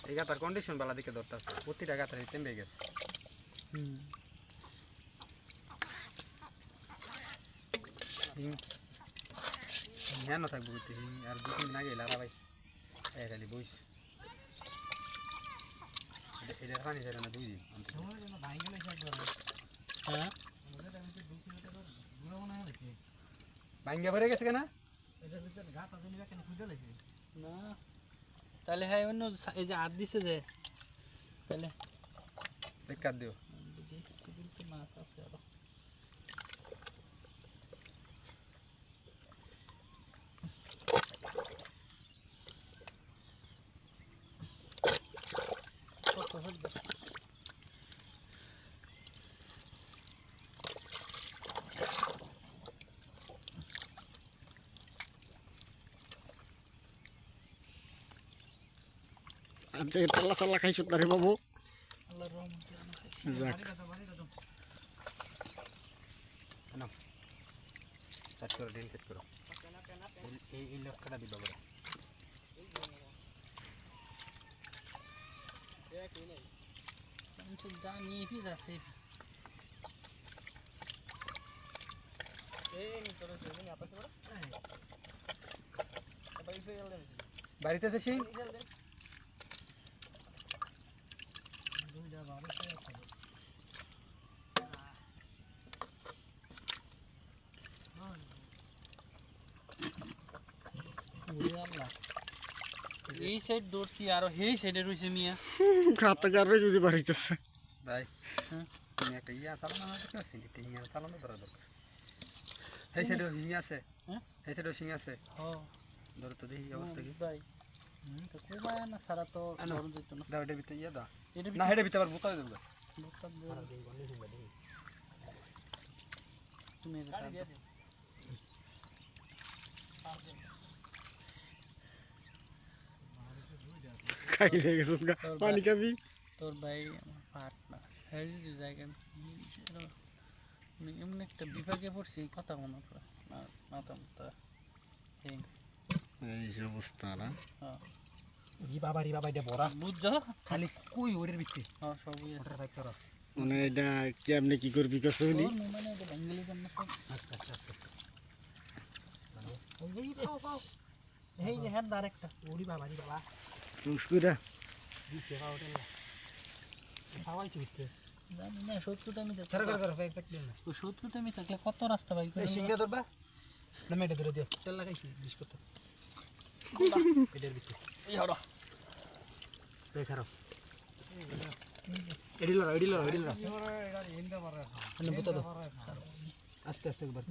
এই গাতার কন্ডিশন বালা দিকে ধরতেছে প্রতিটা গাতার তেমবে গেছে জ্ঞান থাকবো আর 2-3 দিন আগে লারা ভাই খালি বইস এটা পানি ছিল না 2 দিন হ্যাঁ ভাঙ্গা ভরে গেছে কেনা না তাহলে হ্যাঁ অন্য এই যে হাত দিছে যে তাহলে বেকার দিও মাছ আছে আরো আজকে টালা চালা খাইছো তারে বাবু আল্লাহর রহমতে যাক না সেট করো ডিল সেট করো এই লক্ষ্যটা দিবা বড় আমি তো জানি পিস আছে বাড়িতে আছে সিং এই সাইড দৌড়ছি আর এই সাইডে রয়েছে মিয়া খাতা কারে যদি বাড়িতেছে ভাই তুমি একটা ইয়া চালানো না দেখো সিঙ্গি ইয়া চালানো ধরা দরকার এই সাইডে সিং আছে হ্যাঁ এই সাইডে সিং আছে হ্যাঁ ধরো তো দেখি অবস্থা কি ভাই তো কোবা না সারা তো ধরুন যেত না দাও এটা ভিতরে ইয়া দাও এটা না এটা ভিতরে আবার বোতল দেবো তুমি খাইলে গেছিস গা পানি খাবি তোর ভাই আমার পার্টনার এই যে জায়গা এমন একটা বিভাগে পড়ছি কথা মনে করে মাথা মাথা এই যে অবস্থা না হ্যাঁ ই বাবা রে বাবা এটা বড়া বুঝছো খালি কই ওরের ভিতরে হ্যাঁ সব ওটা রাখ করো মানে এটা কেমনে কি করবি কসুনি মানে এটা বেঙ্গলি জন্য সব আচ্ছা আচ্ছা আচ্ছা এই রে এই যে হ্যাঁ আরেকটা ওরে বাবা রে বাবা মুশকুরা দিছে বাবা ওটা খাওয়াইছি ভিতরে জানি না 70 টামি সর কর পেট দিন না 70 টামি থাকলে কত রাস্তা ভাই এই সিংহা ধরবা না মেটে ধরে দিও তেল লাগাইছি বিশ করতে এটার ভিতরে এই হড়া দেখারো এডিলর এডিলর এডিলর এটা ইন্দা মারা আস্তে আস্তে একবার